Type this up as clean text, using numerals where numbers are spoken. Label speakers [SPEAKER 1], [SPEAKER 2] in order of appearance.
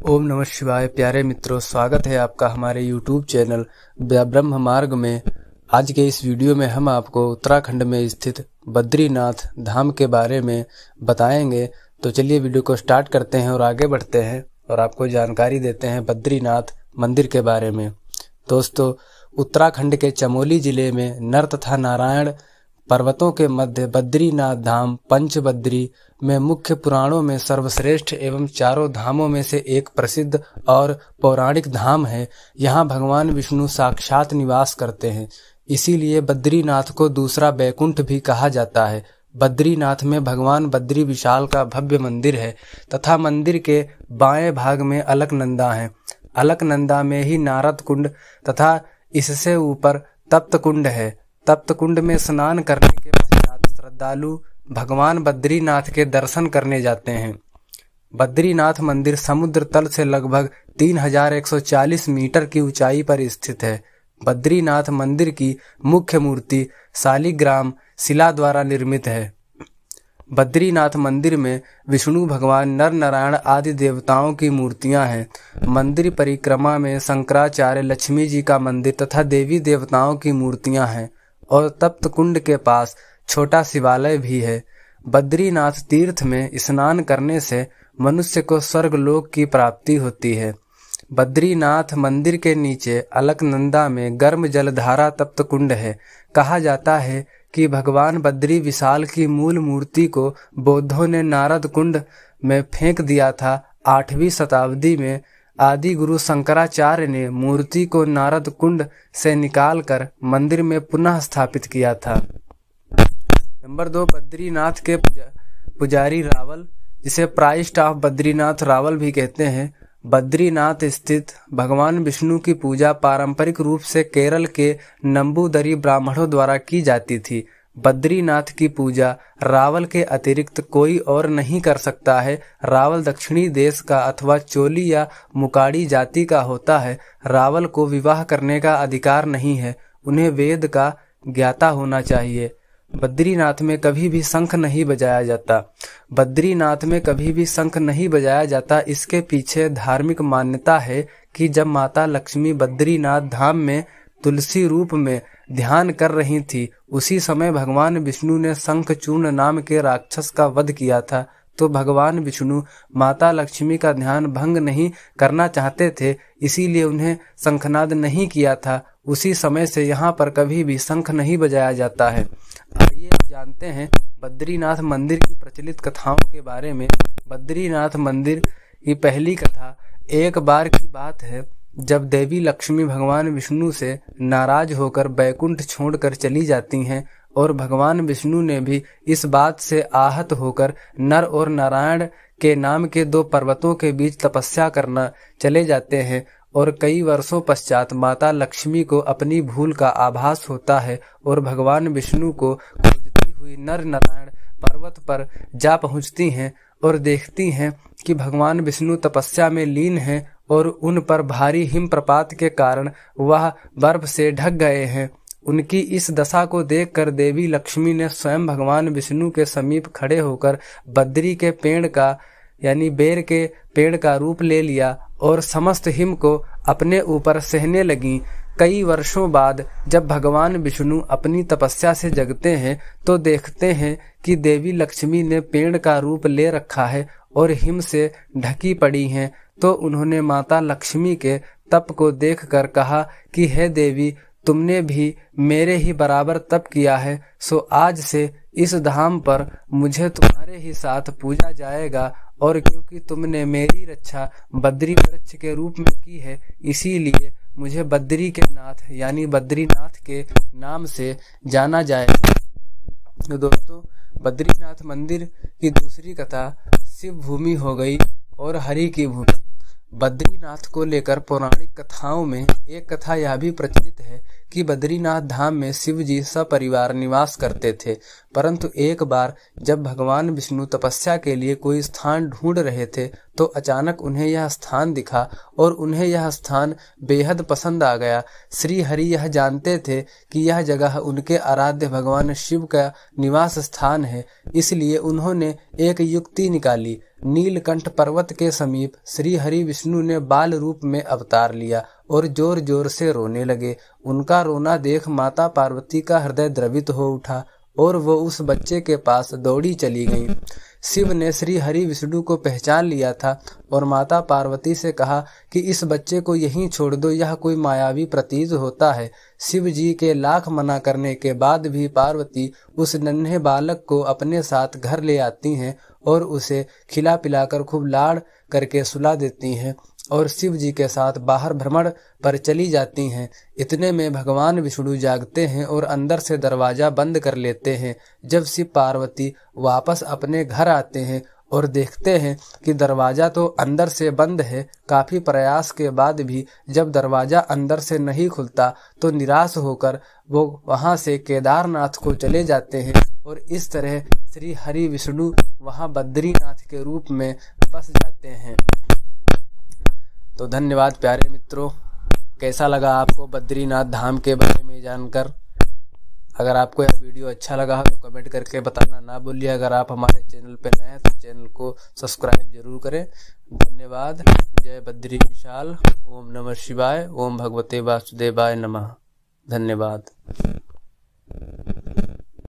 [SPEAKER 1] ओम नमः शिवाय। प्यारे मित्रों, स्वागत है आपका हमारे YouTube चैनल ब्रह्म मार्ग में। आज के इस वीडियो में हम आपको उत्तराखंड में स्थित बद्रीनाथ धाम के बारे में बताएंगे। तो चलिए वीडियो को स्टार्ट करते हैं और आगे बढ़ते हैं और आपको जानकारी देते हैं बद्रीनाथ मंदिर के बारे में। दोस्तों, उत्तराखंड के चमोली जिले में नर तथा नारायण पर्वतों के मध्य बद्रीनाथ धाम पंचबद्री में मुख्य पुराणों में सर्वश्रेष्ठ एवं चारों धामों में से एक प्रसिद्ध और पौराणिक धाम है। यहाँ भगवान विष्णु साक्षात निवास करते हैं, इसीलिए बद्रीनाथ को दूसरा बैकुंठ भी कहा जाता है। बद्रीनाथ में भगवान बद्री विशाल का भव्य मंदिर है तथा मंदिर के बाएं भाग में अलकनंदा है। अलकनंदा में ही नारद कुंड तथा इससे ऊपर तप्त कुंड है। तप्त कुंड में स्नान करने के पश्चात श्रद्धालु भगवान बद्रीनाथ के दर्शन करने जाते हैं। बद्रीनाथ मंदिर समुद्र तल से लगभग 3140 मीटर की ऊंचाई पर स्थित है। बद्रीनाथ मंदिर की मुख्य मूर्ति शालिग्राम शिला द्वारा निर्मित है। बद्रीनाथ मंदिर में विष्णु भगवान, नर नारायण आदि देवताओं की मूर्तियां हैं। मंदिर परिक्रमा में शंकराचार्य, लक्ष्मी जी का मंदिर तथा देवी देवताओं की मूर्तियां हैं और तप्त कुंड के पास छोटा शिवालय भी है। बद्रीनाथ तीर्थ में स्नान करने से मनुष्य को स्वर्गलोक की प्राप्ति होती है। बद्रीनाथ मंदिर के नीचे अलकनंदा में गर्म जलधारा तप्त कुंड है। कहा जाता है कि भगवान बद्री विशाल की मूल मूर्ति को बौद्धों ने नारद कुंड में फेंक दिया था। 8वीं शताब्दी में आदि गुरु शंकराचार्य ने मूर्ति को नारद कुंड से निकालकर मंदिर में पुनः स्थापित किया था। नंबर 2, बद्रीनाथ के पुजारी रावल, जिसे प्राइस्ट ऑफ बद्रीनाथ रावल भी कहते हैं। बद्रीनाथ स्थित भगवान विष्णु की पूजा पारंपरिक रूप से केरल के नंबूदरी ब्राह्मणों द्वारा की जाती थी। बद्रीनाथ की पूजा रावल के अतिरिक्त कोई और नहीं कर सकता है। रावल दक्षिणी देश का अथवा चोली या मुकाड़ी जाति का होता है। रावल को विवाह करने का अधिकार नहीं है। उन्हें वेद का ज्ञाता होना चाहिए। बद्रीनाथ में कभी भी शंख नहीं बजाया जाता। बद्रीनाथ में कभी भी शंख नहीं बजाया जाता। इसके पीछे धार्मिक मान्यता है कि जब माता लक्ष्मी बद्रीनाथ धाम में तुलसी रूप में ध्यान कर रही थी, उसी समय भगवान विष्णु ने शंखचूर्ण नाम के राक्षस का वध किया था। तो भगवान विष्णु माता लक्ष्मी का ध्यान भंग नहीं करना चाहते थे, इसीलिए उन्हें शंखनाद नहीं किया था। उसी समय से यहाँ पर कभी भी शंख नहीं बजाया जाता है। आइए जानते हैं बद्रीनाथ मंदिर की प्रचलित कथाओं के बारे में। बद्रीनाथ मंदिर की पहली कथा एक बार की बात है, जब देवी लक्ष्मी भगवान विष्णु से नाराज होकर बैकुंठ छोड़कर चली जाती हैं और भगवान विष्णु ने भी इस बात से आहत होकर नर और नारायण के नाम के 2 पर्वतों के बीच तपस्या करना चले जाते हैं और कई वर्षों पश्चात माता लक्ष्मी को अपनी भूल का आभास होता है और भगवान विष्णु को खोजती हुई नर नारायण पर्वत पर जा पहुंचती हैं और देखती हैं कि भगवान विष्णु तपस्या में लीन हैं और उन पर भारी हिमप्रपात के कारण वह बर्फ से ढक गए हैं। उनकी इस दशा को देखकर देवी लक्ष्मी ने स्वयं भगवान विष्णु के समीप खड़े होकर बद्री के पेड़ का यानी बेर के पेड़ का रूप ले लिया और समस्त हिम को अपने ऊपर सहने लगी। कई वर्षों बाद जब भगवान विष्णु अपनी तपस्या से जगते हैं तो देखते हैं कि देवी लक्ष्मी ने पेड़ का रूप ले रखा है और हिम से ढकी पड़ी हैं। तो उन्होंने माता लक्ष्मी के तप को देखकर कहा कि हे देवी, तुमने भी मेरे ही बराबर तप किया है, सो आज से इस धाम पर मुझे तुम्हारे ही साथ पूजा जाएगा। और क्योंकि तुमने मेरी रक्षा बद्री वृक्ष के रूप में की है, इसीलिए मुझे बद्री के नाथ यानी बद्रीनाथ के नाम से जाना जाएगा। तो दोस्तों, बद्रीनाथ मंदिर की दूसरी कथा शिव भूमि हो गई और हरि की भूमि। बद्रीनाथ को लेकर पौराणिक कथाओं में एक कथा यह भी प्रचलित है कि बद्रीनाथ धाम में शिव जी सपरिवार निवास करते थे, परंतु एक बार जब भगवान विष्णु तपस्या के लिए कोई स्थान ढूंढ रहे थे तो अचानक उन्हें यह स्थान दिखा और उन्हें यह स्थान बेहद पसंद आ गया। श्री हरि यह जानते थे कि यह जगह उनके आराध्य भगवान शिव का निवास स्थान है, इसलिए उन्होंने एक युक्ति निकाली। नीलकंठ पर्वत के समीप श्री हरि विष्णु ने बाल रूप में अवतार लिया और जोर जोर से रोने लगे। उनका रोना देख माता पार्वती का हृदय द्रवित हो उठा और वो उस बच्चे के पास दौड़ी चली गई। शिव ने श्री हरि विष्णु को पहचान लिया था और माता पार्वती से कहा कि इस बच्चे को यहीं छोड़ दो, यह कोई मायावी प्रतीत होता है। शिव जी के लाख मना करने के बाद भी पार्वती उस नन्हे बालक को अपने साथ घर ले आती हैं और उसे खिला पिलाकर खूब लाड़ करके सुला देती हैं और शिव जी के साथ बाहर भ्रमण पर चली जाती हैं। इतने में भगवान विष्णु जागते हैं और अंदर से दरवाजा बंद कर लेते हैं। जब शिव पार्वती वापस अपने घर आते हैं और देखते हैं कि दरवाजा तो अंदर से बंद है, काफी प्रयास के बाद भी जब दरवाजा अंदर से नहीं खुलता तो निराश होकर वो वहां से केदारनाथ को चले जाते हैं और इस तरह श्री हरि विष्णु वहां बद्रीनाथ के रूप में बस जाते हैं। तो धन्यवाद प्यारे मित्रों, कैसा लगा आपको बद्रीनाथ धाम के बारे में जानकर? अगर आपको यह वीडियो अच्छा लगा तो कमेंट करके बताना ना भूलिए। अगर आप हमारे चैनल पर नए हैं तो चैनल को सब्सक्राइब जरूर करें। धन्यवाद। जय बद्री विशाल। ओम नमः शिवाय। ओम भगवते वासुदेवाय नमः। धन्यवाद।